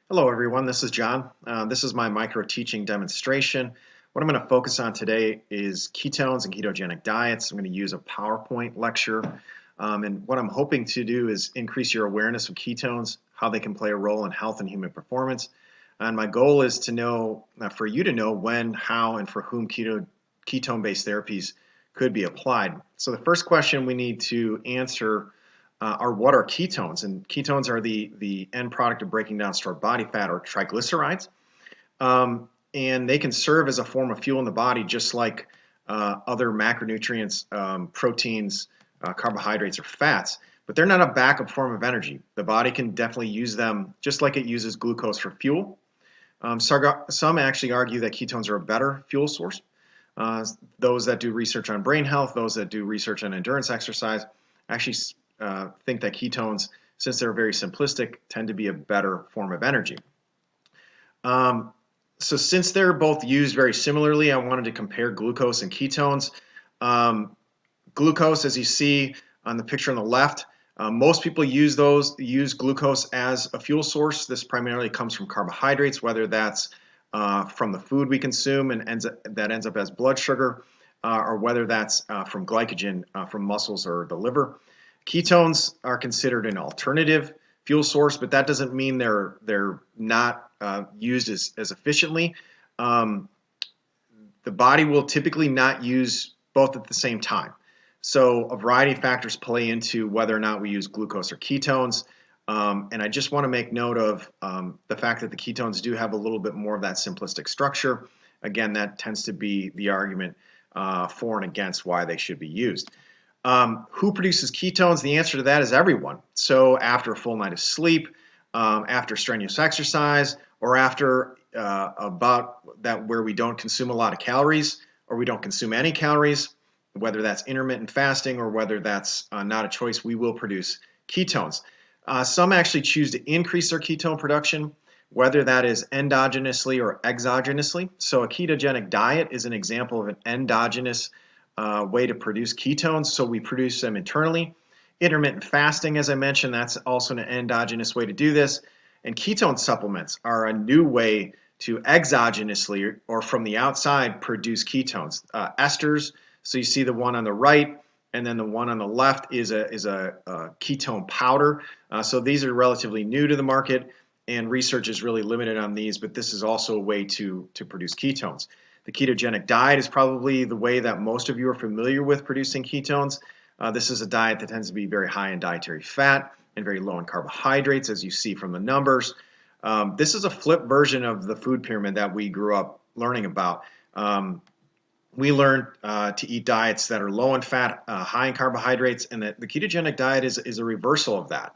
Hello everyone, this is John. This is my micro teaching demonstration. What I'm going to focus on today is ketones and ketogenic diets. I'm going to use a PowerPoint lecture. And what I'm hoping to do is increase your awareness of ketones, how they can play a role in health and human performance. And my goal is to know, for you to know when, how, and for whom ketone-based therapies could be applied. So the first question we need to answer are what are ketones? And ketones are the end product of breaking down stored body fat, or triglycerides. And they can serve as a form of fuel in the body, just like other macronutrients, proteins, carbohydrates, or fats. But they're not a backup form of energy. The body can definitely use them just like it uses glucose for fuel. Some actually argue that ketones are a better fuel source. Those that do research on brain health, those that do research on endurance exercise, actually think that ketones, since they're very simplistic, tend to be a better form of energy. So since they're both used very similarly, I wanted to compare glucose and ketones. Glucose, as you see on the picture on the left, most people use glucose as a fuel source. This primarily comes from carbohydrates, whether that's from the food we consume and that ends up as blood sugar, or whether that's from glycogen from muscles or the liver. Ketones are considered an alternative fuel source, but that doesn't mean they're not used as efficiently. The body will typically not use both at the same time. So a variety of factors play into whether or not we use glucose or ketones. And I just want to make note of the fact that the ketones do have a little bit more of that simplistic structure. Again, that tends to be the argument for and against why they should be used. Who produces ketones? The answer to that is everyone. So after a full night of sleep, after strenuous exercise, or after about that where we don't consume a lot of calories or we don't consume any calories, whether that's intermittent fasting or whether that's not a choice, we will produce ketones. Some actually choose to increase their ketone production, whether that is endogenously or exogenously. So a ketogenic diet is an example of an endogenous way to produce ketones. So we produce them internally. Intermittent fasting, as I mentioned, that's also an endogenous way to do this. And ketone supplements are a new way to exogenously or from the outside produce ketones. Esters, so you see the one on the right, and then the one on the left is a ketone powder. So these are relatively new to the market, and research is really limited on these, but this is also a way to produce ketones. The ketogenic diet is probably the way that most of you are familiar with producing ketones. This is a diet that tends to be very high in dietary fat and very low in carbohydrates, as you see from the numbers. This is a flip version of the food pyramid that we grew up learning about. We learned to eat diets that are low in fat, high in carbohydrates, and the ketogenic diet is a reversal of that.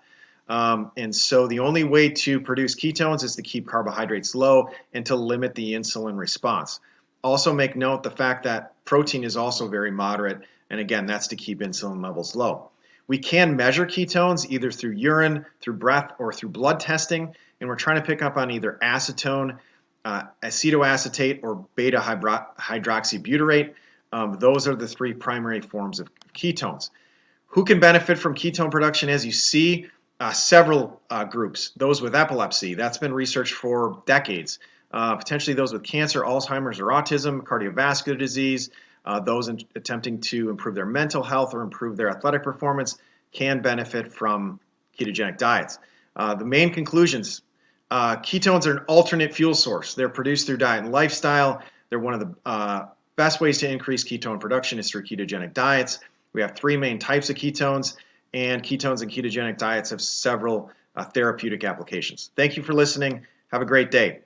And so the only way to produce ketones is to keep carbohydrates low and to limit the insulin response. Also make note the fact that protein is also very moderate, and again, that's to keep insulin levels low. We can measure ketones either through urine, through breath, or through blood testing, and we're trying to pick up on either acetone, acetoacetate, or beta hydroxybutyrate. Those are the three primary forms of ketones. Who can benefit from ketone production? As you see, several groups. Those with epilepsy, that's been researched for decades. Potentially those with cancer, Alzheimer's, or autism, cardiovascular disease, those attempting to improve their mental health or improve their athletic performance can benefit from ketogenic diets. The main conclusions: ketones are an alternate fuel source. They're produced through diet and lifestyle. They're one of the best ways to increase ketone production is through ketogenic diets. We have three main types of ketones, and ketones and ketogenic diets have several therapeutic applications. Thank you for listening. Have a great day.